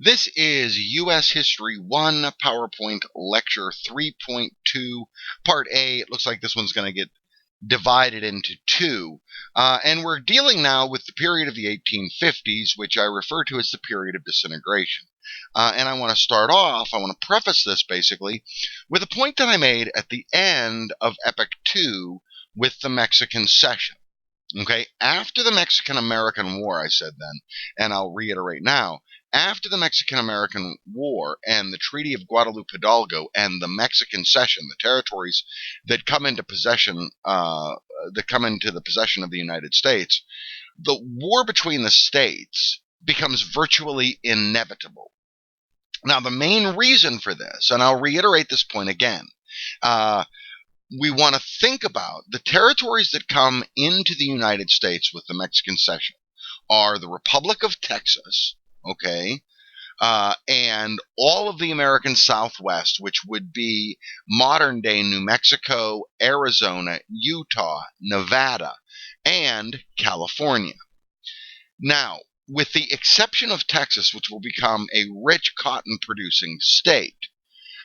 This is U.S. History 1 PowerPoint Lecture 3.2 Part A. It looks like this one's going to get divided into two. And we're dealing now with the period of the 1850s, which I refer to as the period of disintegration. And I want to preface this basically with a point that I made at the end of Epoch 2 with the Mexican Cession. Okay, after the Mexican-American War, I said then, and I'll reiterate now, after the Mexican-American War and the Treaty of Guadalupe Hidalgo and the Mexican Cession, the territories that come into the possession of the United States, the war between the states becomes virtually inevitable. Now, the main reason for this, and I'll reiterate this point again, we want to think about the territories that come into the United States with the Mexican Cession are the Republic of Texas, okay, and all of the American Southwest, which would be modern-day New Mexico, Arizona, Utah, Nevada, and California. Now, with the exception of Texas, which will become a rich cotton-producing state,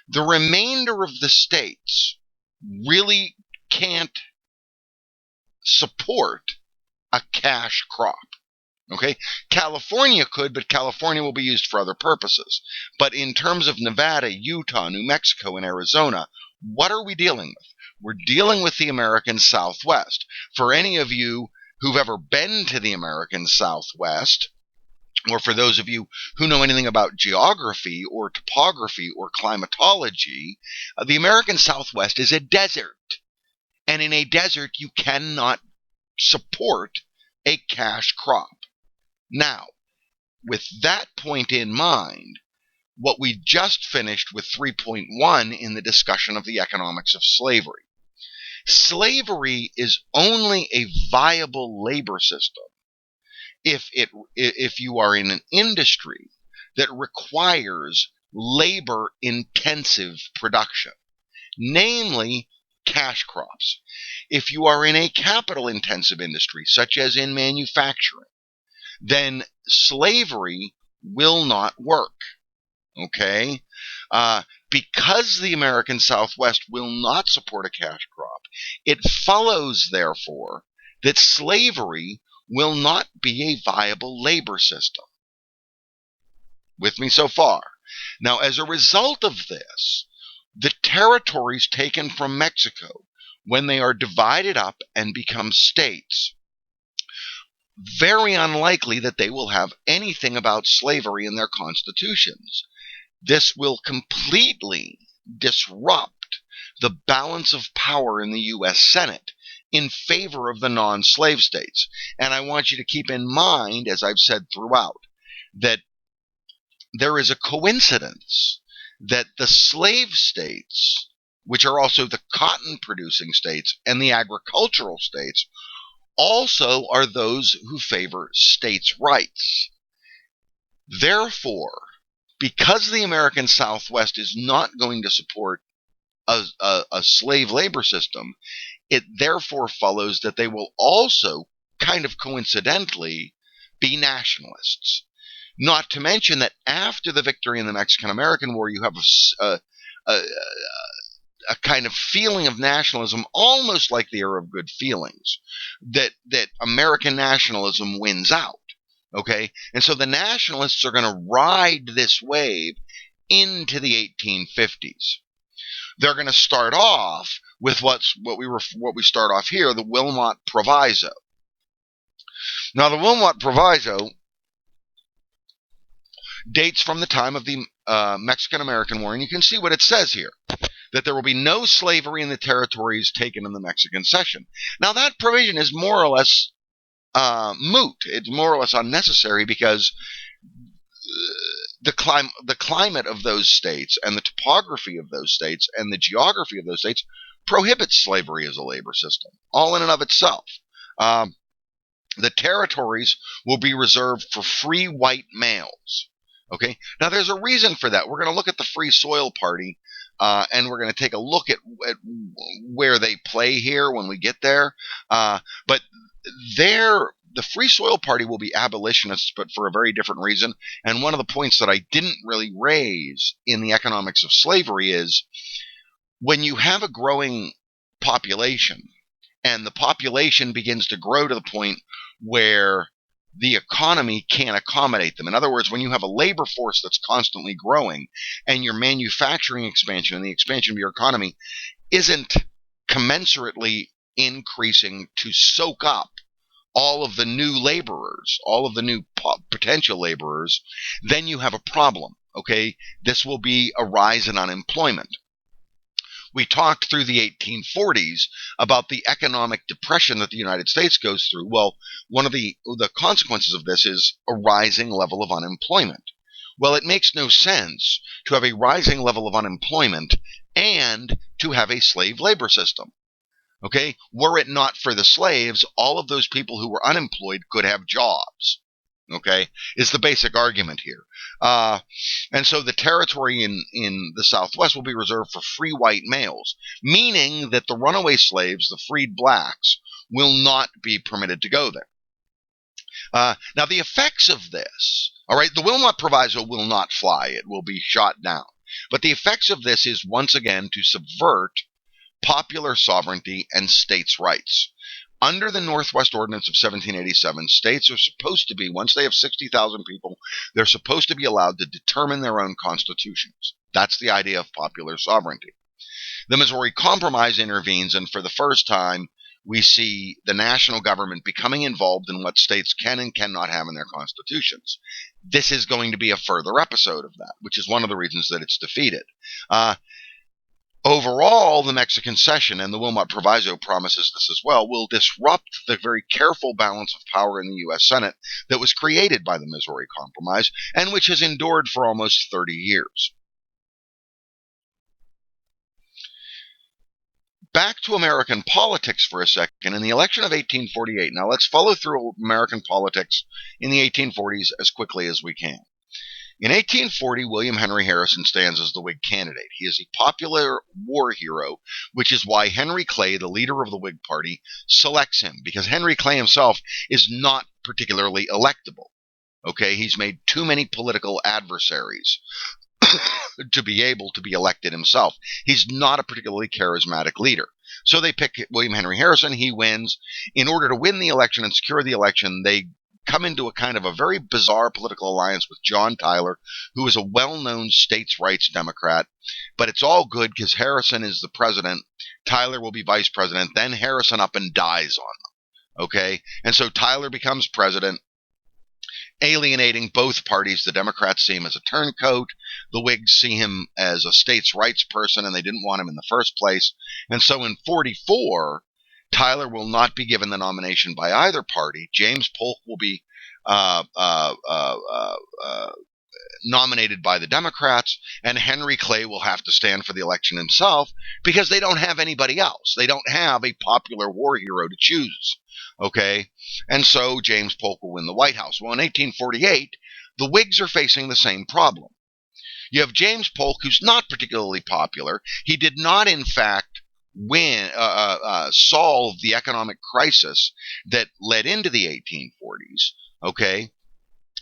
the remainder of the states really can't support a cash crop. Okay, California could, but California will be used for other purposes. But in terms of Nevada, Utah, New Mexico, and Arizona, what are we dealing with? We're dealing with the American Southwest. For any of you who've ever been to the American Southwest, or for those of you who know anything about geography or topography or climatology, the American Southwest is a desert. And in a desert, you cannot support a cash crop. Now, with that point in mind, what we just finished with 3.1 in the discussion of the economics of slavery. Slavery is only a viable labor system if you are in an industry that requires labor-intensive production, namely cash crops. If you are in a capital-intensive industry, such as in manufacturing, then slavery will not work. Okay? Because the American Southwest will not support a cash crop, it follows, therefore, that slavery will not be a viable labor system. With me so far? Now, as a result of this, the territories taken from Mexico, when they are divided up and become states, very unlikely that they will have anything about slavery in their constitutions. This will completely disrupt the balance of power in the U.S. Senate in favor of the non-slave states. And I want you to keep in mind, as I've said throughout, that there is a coincidence that the slave states, which are also the cotton-producing states and the agricultural states, also are those who favor states' rights. Therefore, because the American Southwest is not going to support a slave labor system, it therefore follows that they will also, kind of coincidentally, be nationalists. Not to mention that after the victory in the Mexican-American War, you have a kind of feeling of nationalism, almost like the era of good feelings, that American nationalism wins out. Okay? And so the nationalists are going to ride this wave into the 1850s. They're going to start off with what we start off here, the Wilmot Proviso. Now, the Wilmot Proviso dates from the time of the Mexican-American War, and you can see what it says here, that there will be no slavery in the territories taken in the Mexican Cession. Now, that provision is more or less moot. It's more or less unnecessary because the climate of those states and the topography of those states and the geography of those states prohibits slavery as a labor system, all in and of itself. The territories will be reserved for free white males. Okay, now there's a reason for that. We're going to look at the Free Soil Party, and we're going to take a look at where they play here when we get there. But their the Free Soil Party will be abolitionists, but for a very different reason. And one of the points that I didn't really raise in the economics of slavery is when you have a growing population and the population begins to grow to the point where the economy can't accommodate them. In other words, when you have a labor force that's constantly growing and your manufacturing expansion and the expansion of your economy isn't commensurately increasing to soak up all of the new laborers, all of the new potential laborers, then you have a problem. Okay, this will be a rise in unemployment. We talked through the 1840s about the economic depression that the United States goes through. Well, one of the consequences of this is a rising level of unemployment. Well, it makes no sense to have a rising level of unemployment and to have a slave labor system. Okay, were it not for the slaves, all of those people who were unemployed could have jobs. Okay, is the basic argument here. And so the territory in the Southwest will be reserved for free white males, meaning that the runaway slaves, the freed blacks, will not be permitted to go there. Now, the effects of this, all right, the Wilmot Proviso will not fly. It will be shot down. But the effects of this is, once again, to subvert popular sovereignty and states' rights. Under the Northwest Ordinance of 1787, states are supposed to be, once they have 60,000 people, they're supposed to be allowed to determine their own constitutions. That's the idea of popular sovereignty. The Missouri Compromise intervenes, and for the first time, we see the national government becoming involved in what states can and cannot have in their constitutions. This is going to be a further episode of that, which is one of the reasons that it's defeated. Overall, the Mexican Cession, and the Wilmot Proviso promises this as well, will disrupt the very careful balance of power in the U.S. Senate that was created by the Missouri Compromise and which has endured for almost 30 years. Back to American politics for a second. In the election of 1848, now let's follow through American politics in the 1840s as quickly as we can. In 1840, William Henry Harrison stands as the Whig candidate. He is a popular war hero, which is why Henry Clay, the leader of the Whig Party, selects him, because Henry Clay himself is not particularly electable. Okay, he's made too many political adversaries to be able to be elected himself. He's not a particularly charismatic leader. So they pick William Henry Harrison. He wins. In order to win the election and secure the election, they come into a kind of a very bizarre political alliance with John Tyler, who is a well-known states' rights Democrat. But it's all good because Harrison is the president. Tyler will be vice president. Then Harrison up and dies on them. Okay? And so Tyler becomes president, alienating both parties. The Democrats see him as a turncoat. The Whigs see him as a states' rights person, and they didn't want him in the first place. And so in 44, Tyler will not be given the nomination by either party. James Polk will be nominated by the Democrats, and Henry Clay will have to stand for the election himself because they don't have anybody else. They don't have a popular war hero to choose. Okay? And so James Polk will win the White House. Well, in 1848, the Whigs are facing the same problem. You have James Polk, who's not particularly popular. He did not, in fact, solve the economic crisis that led into the 1840s, okay?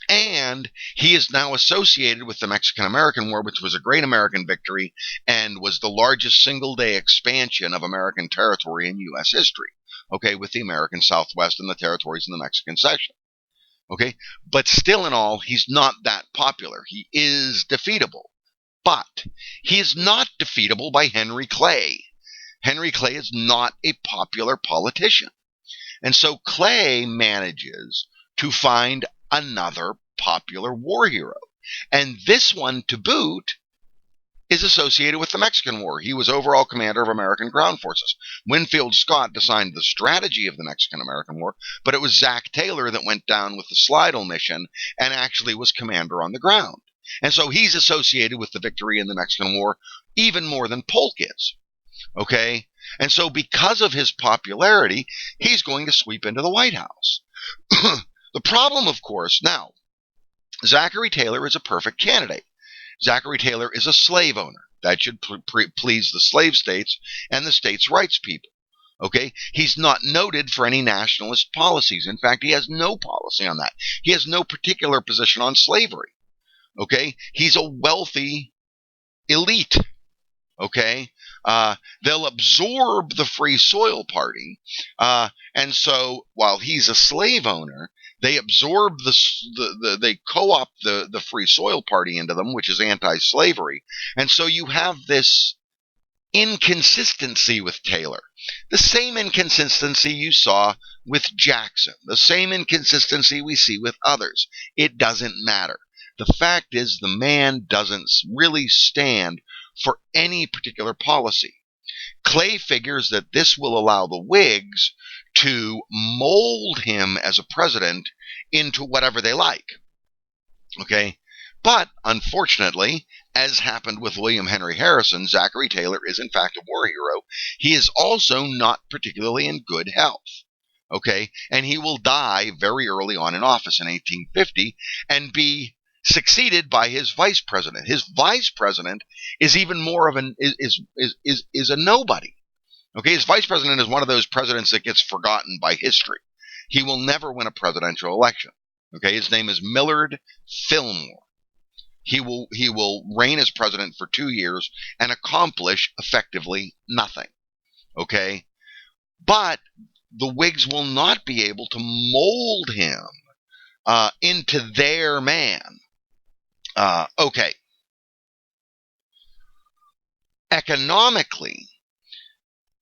And he is now associated with the Mexican-American War, which was a great American victory and was the largest single-day expansion of American territory in U.S. history, okay, with the American Southwest and the territories in the Mexican Cession, okay? But still in all, he's not that popular. He is defeatable, but he is not defeatable by Henry Clay. Henry Clay is not a popular politician. And so Clay manages to find another popular war hero. And this one, to boot, is associated with the Mexican War. He was overall commander of American ground forces. Winfield Scott designed the strategy of the Mexican-American War, but it was Zach Taylor that went down with the Slidell mission and actually was commander on the ground. And so he's associated with the victory in the Mexican War even more than Polk is. Okay? And so because of his popularity, he's going to sweep into the White House. The problem, of course, now, Zachary Taylor is a perfect candidate. Zachary Taylor is a slave owner. That should please the slave states and the states' rights people. Okay, he's not noted for any nationalist policies. In fact, he has no policy on that. He has no particular position on slavery. Okay, he's a wealthy elite. Okay, they'll absorb the Free Soil Party, and so while he's a slave owner, they absorb they co-opt the Free Soil Party into them, which is anti-slavery, and so you have this inconsistency with Taylor. The same inconsistency you saw with Jackson, the same inconsistency we see with others. It doesn't matter. The fact is, the man doesn't really stand for any particular policy. Clay figures that this will allow the Whigs to mold him as a president into whatever they like. Okay? But unfortunately, as happened with William Henry Harrison, Zachary Taylor is in fact a war hero. He is also not particularly in good health. Okay? And he will die very early on in office in 1850 and be succeeded by his vice president. His vice president is even more of an is a nobody. Okay, his vice president is one of those presidents that gets forgotten by history. He will never win a presidential election. Okay, his name is Millard Fillmore. He will reign as president for 2 years and accomplish effectively nothing. Okay, but the Whigs will not be able to mold him into their man. Okay. Economically,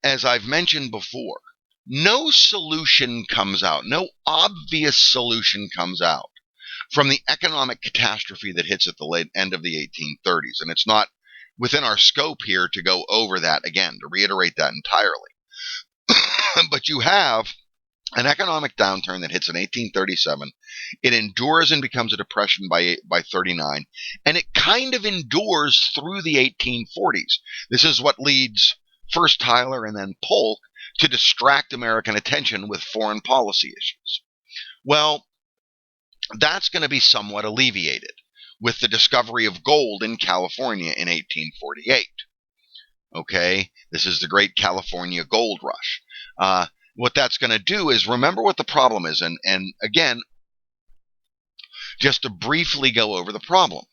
as I've mentioned before, no solution comes out, no obvious solution comes out from the economic catastrophe that hits at the end of the 1830s. And it's not within our scope here to go over that again, to reiterate that entirely. But you have an economic downturn that hits in 1837. It endures and becomes a depression by 39, and it kind of endures through the 1840s. This is what leads first Tyler and then Polk to distract American attention with foreign policy issues. Well, that's going to be somewhat alleviated with the discovery of gold in California in 1848. Okay, this is the Great California Gold Rush. What that's going to do is, remember what the problem is, and again, just to briefly go over the problem.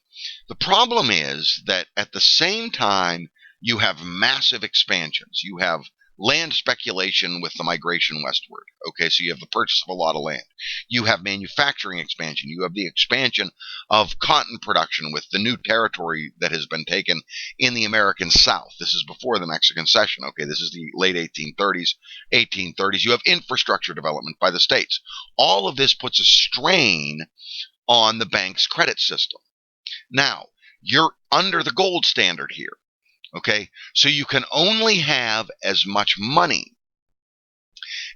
The problem is that at the same time you have massive expansions. You have land speculation with the migration westward. Okay, so you have the purchase of a lot of land. You have manufacturing expansion. You have the expansion of cotton production with the new territory that has been taken in the American South. This is before the Mexican Cession. Okay, this is the late 1830s. You have infrastructure development by the states. All of this puts a strain on the bank's credit system. Now, you're under the gold standard here. Okay, so you can only have as much money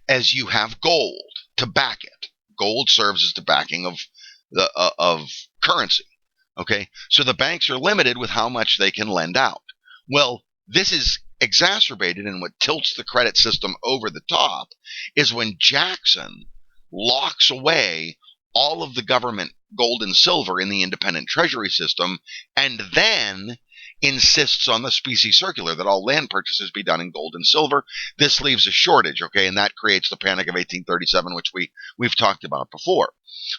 as you have gold to back it. Gold serves as the backing of currency. Okay, so the banks are limited with how much they can lend out. Well, this is exacerbated, and what tilts the credit system over the top is when Jackson locks away all of the government gold and silver in the independent treasury system, and then insists on the specie circular that all land purchases be done in gold and silver. This leaves a shortage, okay, and that creates the Panic of 1837, which we've talked about before.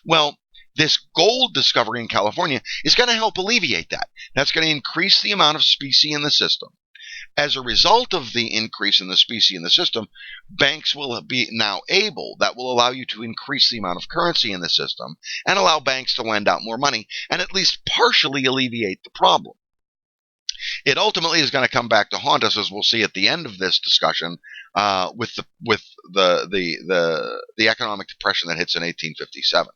Well, this gold discovery in California is going to help alleviate that. That's going to increase the amount of specie in the system. As a result of the increase in the specie in the system, banks will be now able, that will allow you to increase the amount of currency in the system and allow banks to lend out more money and at least partially alleviate the problem. It ultimately is going to come back to haunt us, as we'll see at the end of this discussion, with the economic depression that hits in 1857.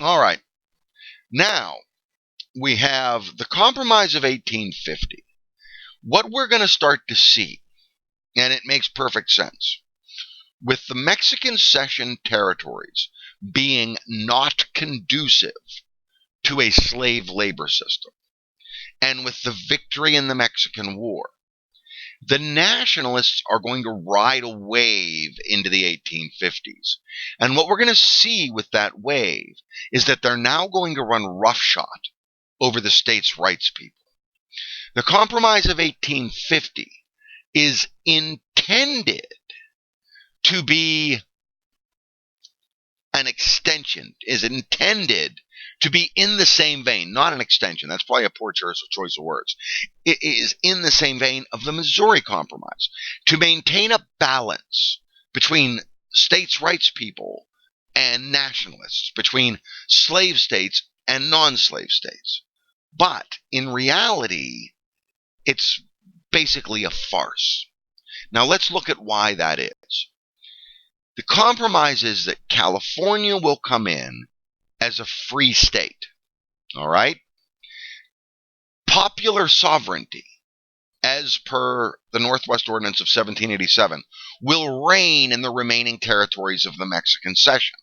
All right, now we have the Compromise of 1850. What we're going to start to see, and it makes perfect sense, with the Mexican Cession territories being not conducive to a slave labor system, and with the victory in the Mexican War, the nationalists are going to ride a wave into the 1850s. And what we're going to see with that wave is that they're now going to run roughshod over the states' rights people. The Compromise of 1850 is intended to be an extension, is intended to be in the same vein, not an extension. That's probably a poor choice of words. It is in the same vein of the Missouri Compromise, to maintain a balance between states' rights people and nationalists, between slave states and non-slave states. But in reality, it's basically a farce. Now let's look at why that is. The compromise is that California will come in as a free state. All right? Popular sovereignty, as per the Northwest Ordinance of 1787, will reign in the remaining territories of the Mexican Cession.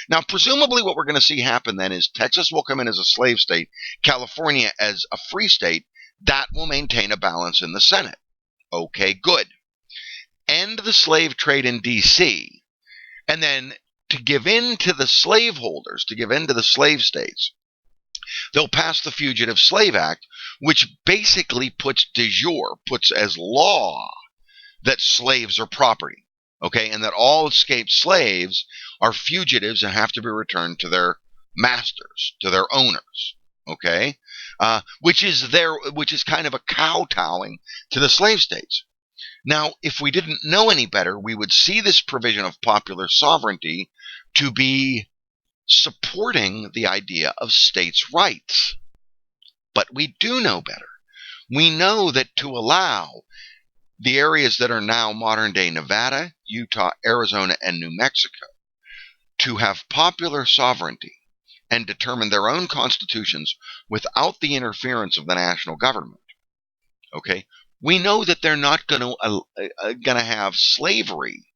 Now, presumably what we're going to see happen then is Texas will come in as a slave state, California as a free state. That will maintain a balance in the Senate. Okay, good. End the slave trade in D.C., and then to give in to the slaveholders, to give in to the slave states, they'll pass the Fugitive Slave Act, which basically puts de jure, puts as law, that slaves are property, okay, and that all escaped slaves are fugitives and have to be returned to their masters, to their owners, okay, which is kind of a kowtowing to the slave states. Now, if we didn't know any better, we would see this provision of popular sovereignty to be supporting the idea of states' rights. But we do know better. We know that to allow the areas that are now modern-day Nevada, Utah, Arizona, and New Mexico to have popular sovereignty and determine their own constitutions without the interference of the national government, okay, we know that they're not going to have slavery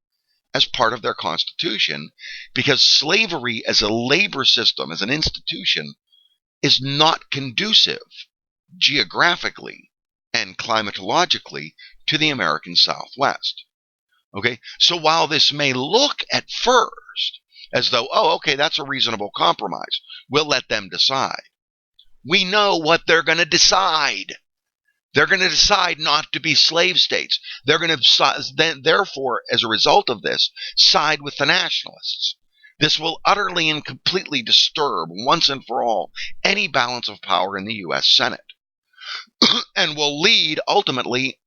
as part of their constitution, because slavery as a labor system, as an institution, is not conducive geographically and climatologically to the American Southwest. Okay, so while this may look at first as though, oh, okay, that's a reasonable compromise, we'll let them decide, we know what they're going to decide. They're going to decide not to be slave states. They're going to, therefore, as a result of this, side with the nationalists. This will utterly and completely disturb, once and for all, any balance of power in the U.S. Senate, and will lead, ultimately,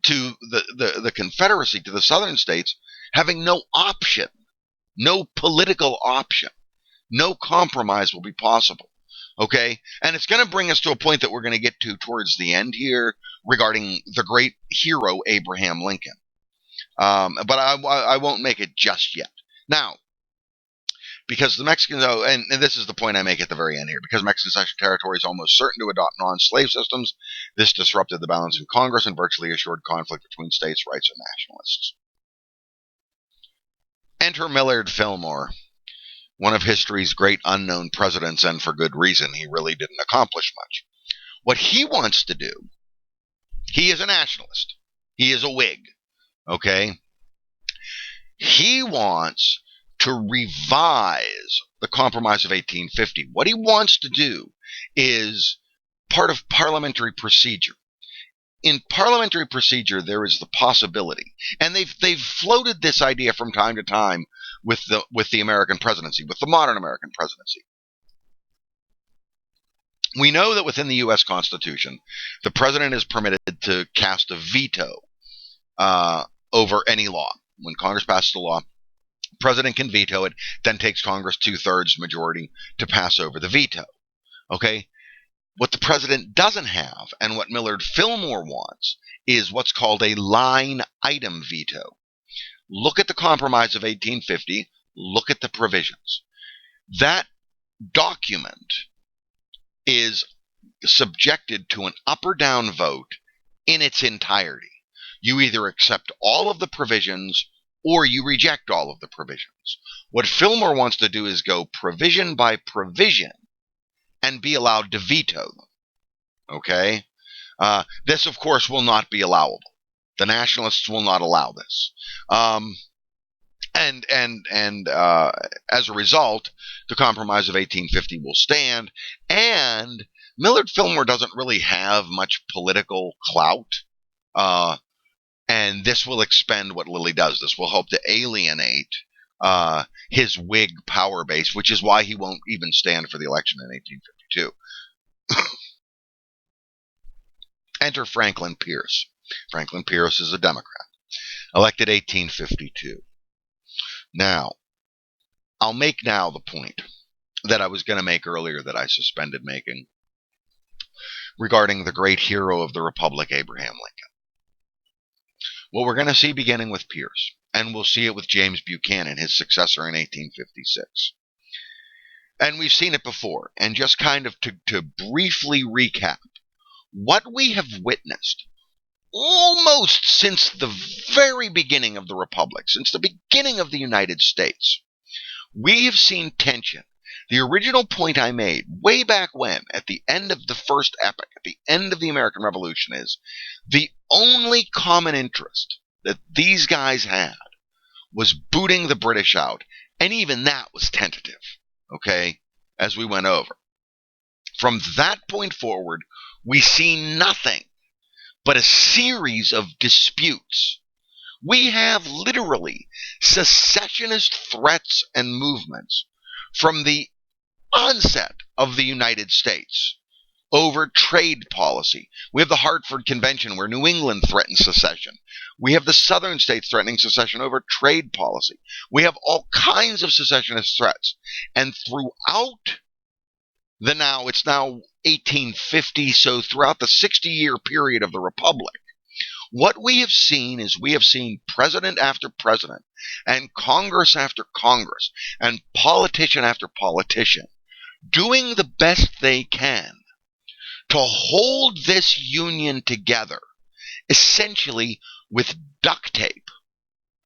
to the Confederacy, to the southern states, having no option, no political option. No compromise will be possible. Okay, and it's going to bring us to a point that we're going to get to towards the end here regarding the great hero Abraham Lincoln. But I won't make it just yet. Now, because the Mexicans, and this is the point I make at the very end here, because Mexican Cession territory is almost certain to adopt non-slave systems, this disrupted the balance in Congress and virtually assured conflict between states' rights and nationalists. Enter Millard Fillmore, one of history's great unknown presidents, and for good reason. He really didn't accomplish much. What he wants to do, he is a nationalist. He is a Whig, okay? He wants to revise the Compromise of 1850. What he wants to do is part of parliamentary procedure. In parliamentary procedure, there is the possibility, and they've floated this idea from time to time with the American presidency, with the modern American presidency. We know that within the U.S. Constitution, the president is permitted to cast a veto over any law. When Congress passes a law, the president can veto it, then takes Congress 2/3 majority to pass over the veto. Okay? What the president doesn't have, and what Millard Fillmore wants, is what's called a line item veto. Look at the Compromise of 1850. Look at the provisions. That document is subjected to an up or down vote in its entirety. You either accept all of the provisions or you reject all of the provisions. What Fillmore wants to do is go provision by provision and be allowed to veto them. Okay? This, of course, will not be allowable. The nationalists will not allow this. And as a result, the Compromise of 1850 will stand, and Millard Fillmore doesn't really have much political clout. Uh, and this will expend what Lilly does. This will help to alienate his Whig power base, which is why he won't even stand for the election in 1852. Enter Franklin Pierce. Franklin Pierce is a Democrat, elected 1852. Now, I'll make now the point that I was going to make earlier that I suspended making regarding the great hero of the Republic, Abraham Lincoln. What we're going to see beginning with Pierce, and we'll see it with James Buchanan, his successor in 1856. And we've seen it before, and just kind of to briefly recap, what we have witnessed almost since the very beginning of the Republic, since the beginning of the United States, we have seen tension. The original point I made way back when, at the end of the first epoch, at the end of the American Revolution, is the only common interest that these guys had was booting the British out, and even that was tentative, okay, as we went over. From that point forward, we see nothing but a series of disputes. We have literally secessionist threats and movements from the onset of the United States over trade policy. We have the Hartford Convention where New England threatens secession. We have the southern states threatening secession over trade policy. We have all kinds of secessionist threats. And throughout it's now 1850, so throughout the 60-year period of the Republic, what we have seen is we have seen president after president and Congress after Congress and politician after politician doing the best they can to hold this union together, essentially with duct tape,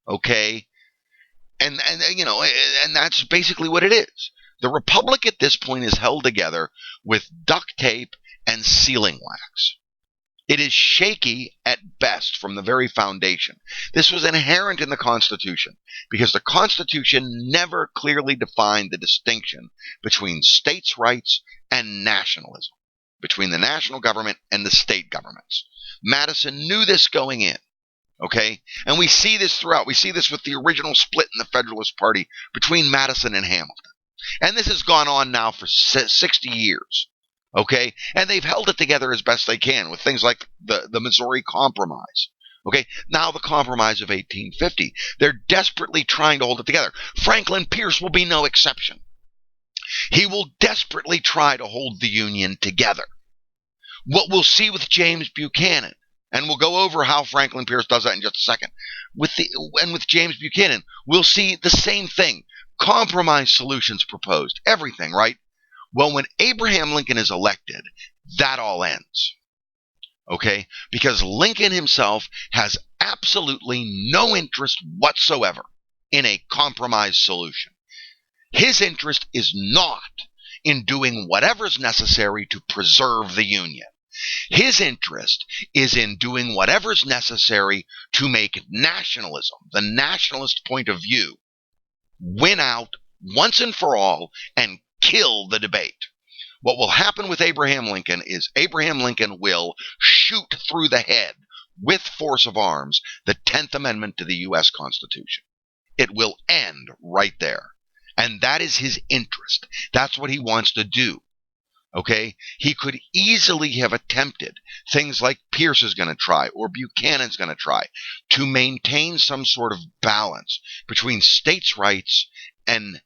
okay? And that's basically what it is. The Republic at this point is held together with duct tape and sealing wax. It is shaky at best from the very foundation. This was inherent in the Constitution because the Constitution never clearly defined the distinction between states' rights and nationalism, between the national government and the state governments. Madison knew this going in, okay? And we see this throughout. We see this with the original split in the Federalist Party between Madison and Hamilton. And this has gone on now for 60 years. Okay, and they've held it together as best they can with things like the Missouri Compromise. Okay, now the Compromise of 1850. They're desperately trying to hold it together. Franklin Pierce will be no exception. He will desperately try to hold the Union together. What we'll see with James Buchanan, and we'll go over how Franklin Pierce does that in just a second, with James Buchanan, we'll see the same thing. Compromise solutions proposed. Everything, right? Well, when Abraham Lincoln is elected, that all ends, okay? Because Lincoln himself has absolutely no interest whatsoever in a compromise solution. His interest is not in doing whatever's necessary to preserve the Union. His interest is in doing whatever's necessary to make nationalism, the nationalist point of view, win out once and for all and kill the debate. What will happen with Abraham Lincoln is Abraham Lincoln will shoot through the head with force of arms the 10th Amendment to the U.S. Constitution. It will end right there. And that is his interest. That's what he wants to do. Okay? He could easily have attempted things like Pierce is going to try or Buchanan's going to try to maintain some sort of balance between states' rights and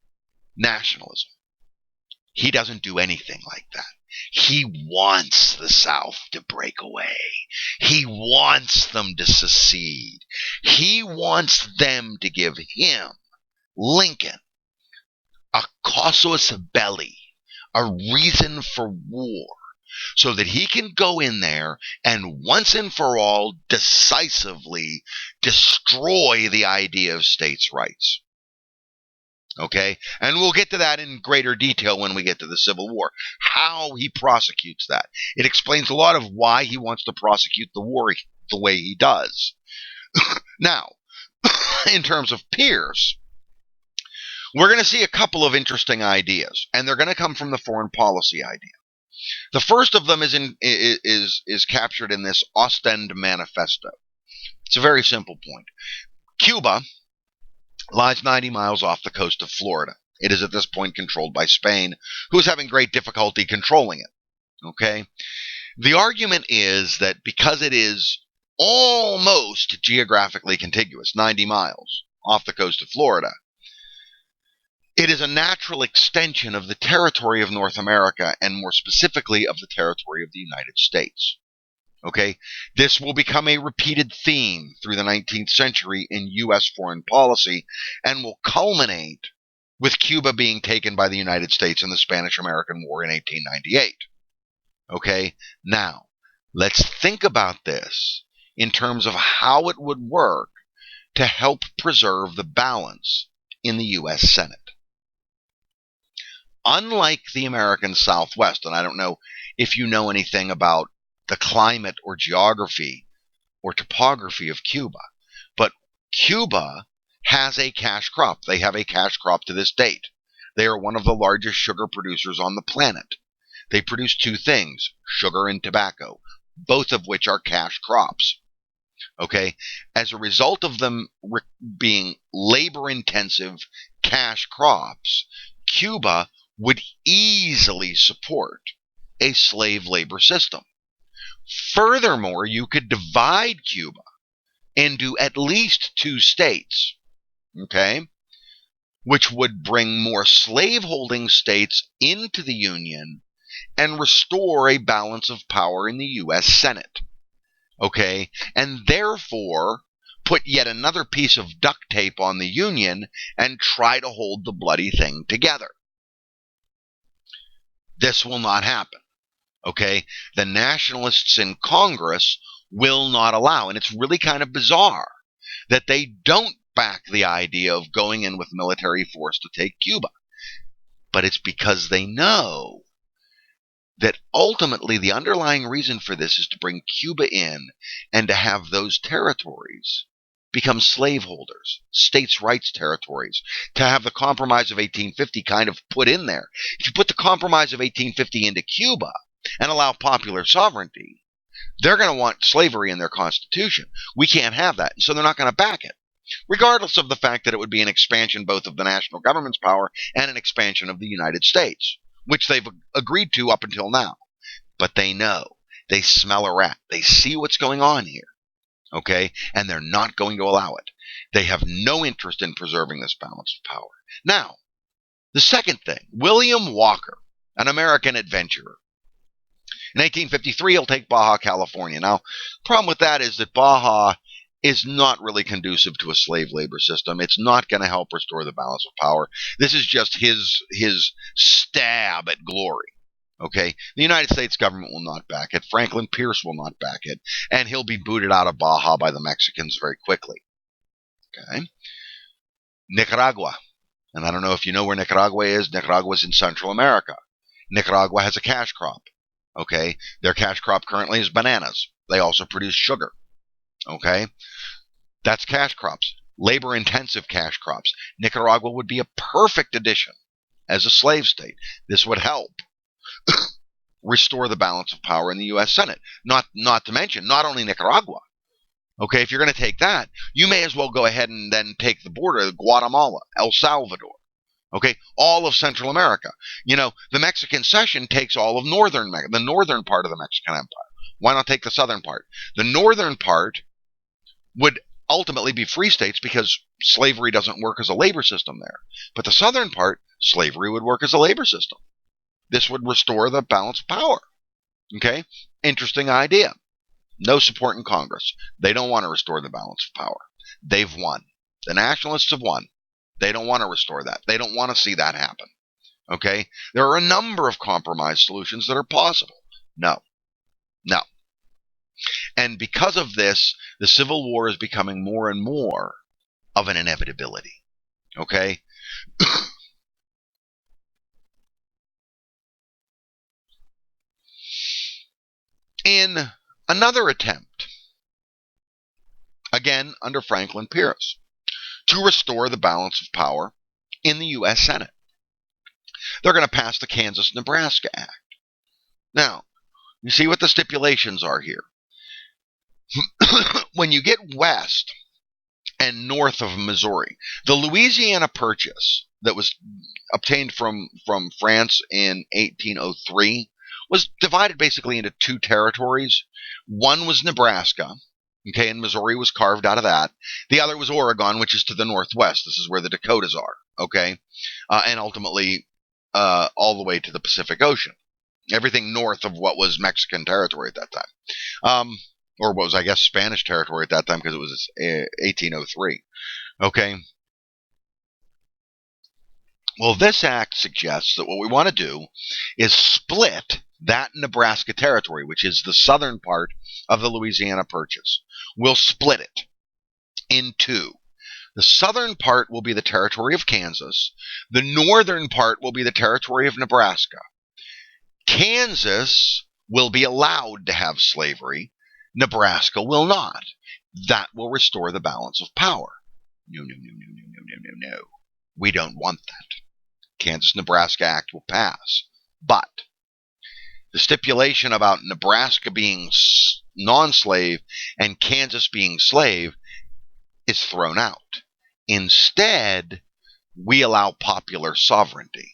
nationalism. He doesn't do anything like that. He wants the South to break away. He wants them to secede. He wants them to give him, Lincoln, a casus belli, a reason for war, so that he can go in there and once and for all decisively destroy the idea of states' rights. Okay, and we'll get to that in greater detail when we get to the Civil War, how he prosecutes that. It explains a lot of why he wants to prosecute the war the way he does. Now, in terms of Pierce, we're going to see a couple of interesting ideas, and they're going to come from the foreign policy idea. The first of them is captured in this Ostend Manifesto. It's a very simple point. Cuba lies 90 miles off the coast of Florida. It is at this point controlled by Spain, who is having great difficulty controlling it. Okay? The argument is that because it is almost geographically contiguous, 90 miles off the coast of Florida, it is a natural extension of the territory of North America, and more specifically of the territory of the United States. Okay, this will become a repeated theme through the 19th century in U.S. foreign policy and will culminate with Cuba being taken by the United States in the Spanish-American War in 1898. Okay, now let's think about this in terms of how it would work to help preserve the balance in the U.S. Senate. Unlike the American Southwest, and I don't know if you know anything about the climate or geography or topography of Cuba, but Cuba has a cash crop. They have a cash crop to this date. They are one of the largest sugar producers on the planet. They produce two things, sugar and tobacco, both of which are cash crops. Okay, as a result of them being labor-intensive cash crops, Cuba would easily support a slave labor system. Furthermore, you could divide Cuba into at least two states, okay, which would bring more slaveholding states into the Union and restore a balance of power in the U.S. Senate, okay, and therefore put yet another piece of duct tape on the Union and try to hold the bloody thing together. This will not happen. Okay, the nationalists in Congress will not allow, and it's really kind of bizarre that they don't back the idea of going in with military force to take Cuba. But it's because they know that ultimately the underlying reason for this is to bring Cuba in and to have those territories become slaveholders, states' rights territories, to have the Compromise of 1850 kind of put in there. If you put the Compromise of 1850 into Cuba and allow popular sovereignty, they're going to want slavery in their constitution. We can't have that, so they're not going to back it, regardless of the fact that it would be an expansion both of the national government's power and an expansion of the United States, which they've agreed to up until now. But they know, they smell a rat, they see what's going on here, okay, and they're not going to allow it. They have no interest in preserving this balance of power. Now, the second thing, William Walker, an American adventurer. In 1853, he'll take Baja California. Now, the problem with that is that Baja is not really conducive to a slave labor system. It's not going to help restore the balance of power. This is just his stab at glory. Okay, the United States government will not back it. Franklin Pierce will not back it, and he'll be booted out of Baja by the Mexicans very quickly. Okay, Nicaragua, and I don't know if you know where Nicaragua is. Nicaragua is in Central America. Nicaragua has a cash crop. Okay, their cash crop currently is bananas. They also produce sugar. Okay, that's cash crops, labor-intensive cash crops. Nicaragua would be a perfect addition as a slave state. This would help restore the balance of power in the U.S. Senate. Not to mention, not only Nicaragua. Okay, if you're going to take that, you may as well go ahead and then take the border, Guatemala, El Salvador. Okay, all of Central America. You know, the Mexican cession takes all of the northern part of the Mexican Empire. Why not take the southern part? The northern part would ultimately be free states because slavery doesn't work as a labor system there. But the southern part, slavery would work as a labor system. This would restore the balance of power. Okay, interesting idea. No support in Congress. They don't want to restore the balance of power. They've won. The nationalists have won. They don't want to restore that. They don't want to see that happen. Okay? There are a number of compromise solutions that are possible. No. And because of this, the Civil War is becoming more and more of an inevitability. Okay? In another attempt, again under Franklin Pierce, to restore the balance of power in the U.S. Senate, they're going to pass the Kansas-Nebraska Act. Now, you see what the stipulations are here. When you get west and north of Missouri, the Louisiana Purchase that was obtained from France in 1803 was divided basically into two territories. One was Nebraska, okay, and Missouri was carved out of that. The other was Oregon, which is to the northwest. This is where the Dakotas are, okay, and ultimately all the way to the Pacific Ocean. Everything north of what was Mexican territory at that time. Or what was, I guess, Spanish territory at that time, because it was 1803. Okay. Well, this act suggests that what we want to do is split that Nebraska territory, which is the southern part of the Louisiana Purchase. We'll split it in two. The southern part will be the territory of Kansas. The northern part will be the territory of Nebraska. Kansas will be allowed to have slavery. Nebraska will not. That will restore the balance of power. No, no, no, no, no, no, no, no, no. We don't want that. Kansas-Nebraska Act will pass. But the stipulation about Nebraska being non-slave and Kansas being slave is thrown out. Instead, we allow popular sovereignty.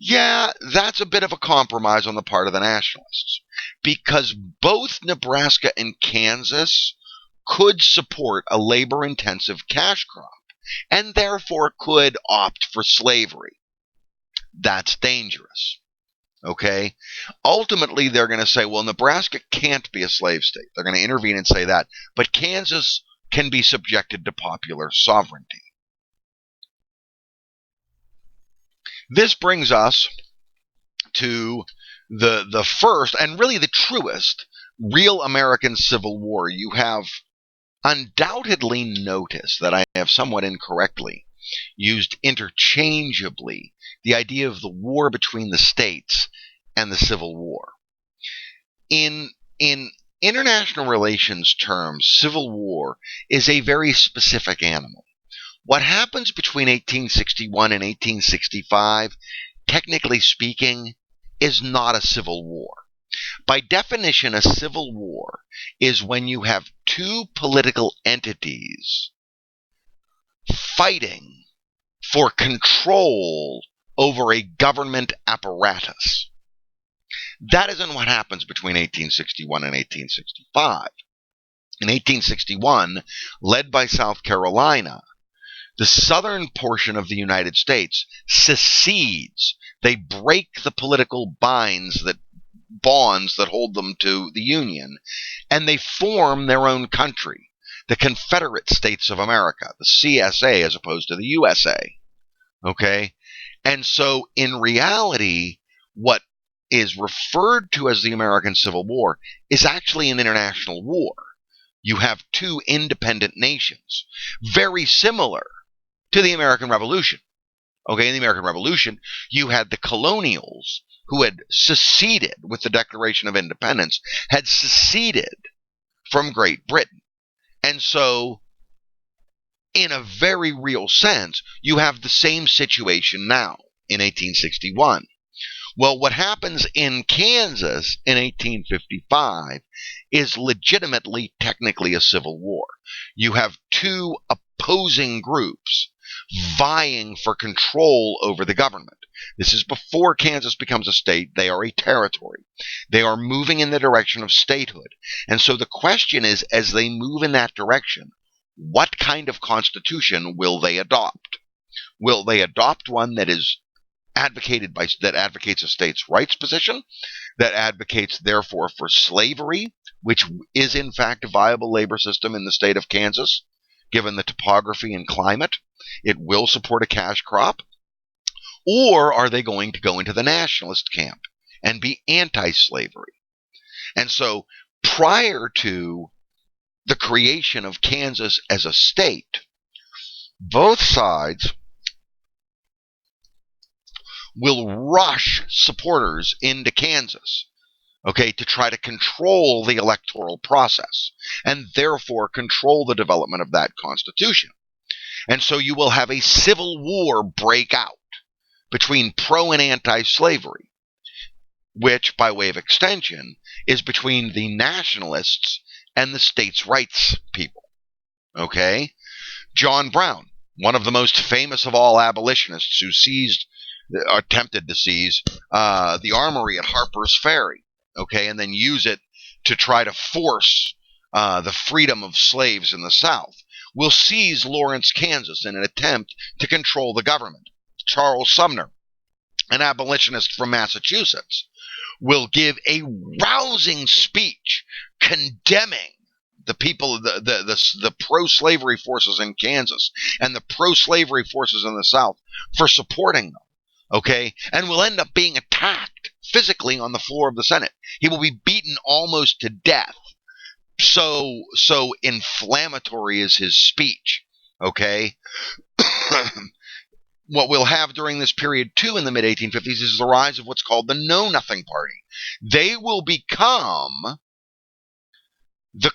Yeah, that's a bit of a compromise on the part of the nationalists, because both Nebraska and Kansas could support a labor-intensive cash crop and therefore could opt for slavery. That's dangerous. Okay? Ultimately, they're going to say, well, Nebraska can't be a slave state. They're going to intervene and say that. But Kansas can be subjected to popular sovereignty. This brings us to the first and really the truest real American Civil War. You have undoubtedly noticed that I have somewhat incorrectly used interchangeably the idea of the war between the states and the Civil War. In international relations terms, Civil War is a very specific animal. What happens between 1861 and 1865, technically speaking, is not a civil war. By definition, a civil war is when you have two political entities fighting for control over a government apparatus. That isn't what happens between 1861 and 1865. In 1861, led by South Carolina, the southern portion of the United States secedes. They break the political bonds that hold them to the Union, and they form their own country, the Confederate States of America, the CSA as opposed to the USA. Okay? And so in reality, what is referred to as the American Civil War is actually an international war. You have two independent nations, very similar to the American Revolution. Okay, in the American Revolution, you had the colonials who had seceded with the Declaration of Independence, had seceded from Great Britain. And so, in a very real sense, you have the same situation now in 1861. Well, what happens in Kansas in 1855 is legitimately, technically a civil war. You have two opposing groups vying for control over the government. This is before Kansas becomes a state. They are a territory. They are moving in the direction of statehood. And so the question is, as they move in that direction, what kind of constitution will they adopt? Will they adopt one that is that advocates a states' rights position, that advocates therefore for slavery, which is in fact a viable labor system in the state of Kansas, given the topography and climate? It will support a cash crop. Or are they going to go into the nationalist camp and be anti-slavery? And so prior to the creation of Kansas as a state, both sides will rush supporters into Kansas, okay, to try to control the electoral process and therefore control the development of that constitution. And so you will have a civil war break out between pro and anti-slavery. which, by way of extension, is between the nationalists and the states' rights people. Okay? John Brown, one of the most famous of all abolitionists who attempted to seize the armory at Harper's Ferry, okay, and then use it to try to force the freedom of slaves in the South, will seize Lawrence, Kansas in an attempt to control the government. Charles Sumner, an abolitionist from Massachusetts, will give a rousing speech condemning the people, the pro-slavery forces in Kansas and the pro-slavery forces in the South for supporting them, okay, and will end up being attacked physically on the floor of the Senate. He will be beaten almost to death. So inflammatory is his speech, okay? What we'll have during this period, too, in the mid-1850s is the rise of what's called the Know-Nothing Party. They will become the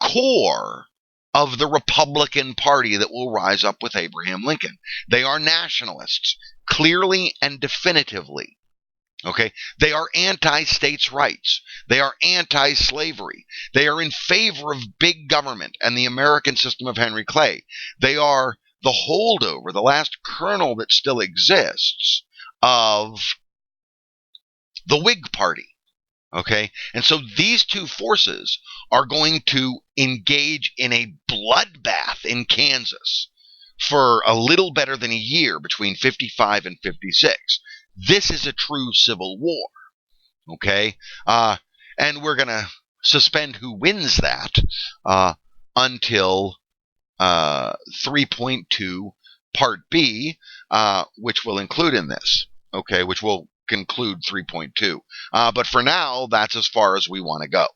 core of the Republican Party that will rise up with Abraham Lincoln. They are nationalists, clearly and definitively. Okay, they are anti-states' rights. They are anti-slavery. They are in favor of big government and the American system of Henry Clay. They are the holdover, the last kernel that still exists of the Whig Party. Okay, and so these two forces are going to engage in a bloodbath in Kansas for a little better than a year between 55 and 56. This is a true civil war, okay? And we're going to suspend who wins that until 3.2 Part B, which will include in this, okay, which will conclude 3.2. But for now, that's as far as we want to go.